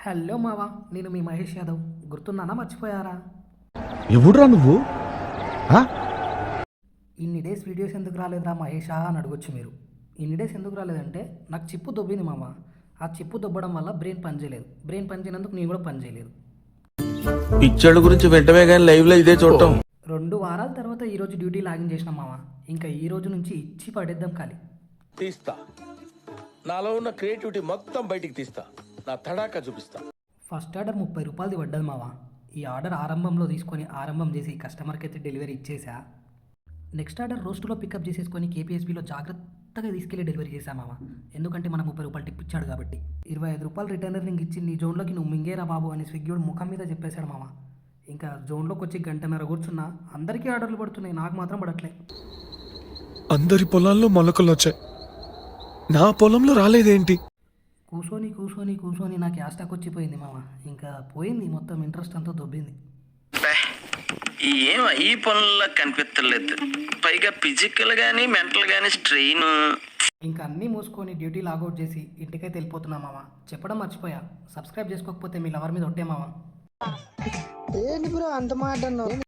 Hello మావా, నేను మీ మహేష్ యాదవ్. గుర్తున్నానా, మర్చిపోయారా? ఎవడురా నువ్వు? ఇన్ని డేస్ వీడియోస్ ఎందుకు రాలేదురా మహేషా అని అడగొచ్చు మీరు. ఇన్ని డేస్ ఎందుకు రాలేదంటే నాకు చిప్పు దొబ్బింది మామ. ఆ చిప్పు దొబ్బడం వల్ల బ్రెయిన్ పనిచేయలేదు. బ్రెయిన్ పనిచేయనందుకు నేను కూడా పనిచేయలేదు. పిచ్చోళ్ళ గురించి వెంటనే కానీ లైవ్లో ఇదే చూడటం. 2 వారాల తర్వాత ఈరోజు డ్యూటీ లాగిన్ చేసినాం మామ. ఇంకా ఈ రోజు నుంచి ఇచ్చి పడేద్దాం ఖాళీ. తీస్తా, నాలో ఉన్న క్రియేటివిటీ మొత్తం బయటికి తీస్తా, నా తడాకా చూపిస్తా. ఫస్ట్ ఆర్డర్ 30 రూపాయలది పడ్డది మామ. ఈ ఆర్డర్ ఆరంభంలో తీసుకొని ఆరంభం చేసి కస్టమర్కి అయితే డెలివరీ ఇచ్చేసా. నెక్స్ట్ ఆర్డర్ రోస్టులో పికప్ చేసేసుకొని కేపీఎస్బీలో జాగ్రత్తగా తీసుకెళ్ళి డెలివరీ చేశా మామ. ఎందుకంటే మన 30 రూపాయలు టిప్ ఇచ్చాడు కాబట్టి. 25 రూపాయలు రిటర్న్ రింగ్ ఇచ్చి నీ జోన్లోకి నువ్వు మింగేరా బాబు అని స్విగ్గీడు ముఖం మీద చెప్పేశాడు మామ. ఇంకా జోన్లోకి వచ్చి గంటన్నర కూర్చున్నా. అందరికీ ఆర్డర్లు పడుతున్నాయి, నాకు మాత్రం పడట్లే. అందరి పొలాల్లో మొలకలు వచ్చాయి, నా పొలంలో రాలేదేంటి? కూర్చొని కూర్చొని కూర్చొని నాకు యాస్టాక్ వచ్చిపోయింది మామ. ఇంకా పోయింది మొత్తం, ఇంట్రెస్ట్ అంతా దొబ్బింది. ఏం ఈ పనుల్లో కనిపించలేదు, పైగా ఫిజికల్ గానీ మెంటల్ గానీ స్ట్రెయిన్. ఇంకా అన్నీ మూసుకొని డ్యూటీ లాగౌట్ చేసి ఇంటికైతే వెళ్ళిపోతున్నా మామ. చెప్పడం మర్చిపోయా, సబ్స్క్రైబ్ చేసుకోకపోతే మీ లవర్ మీద ఒట్టే మామ. ఏంటి బ్రో అంత మాట అన్నావు?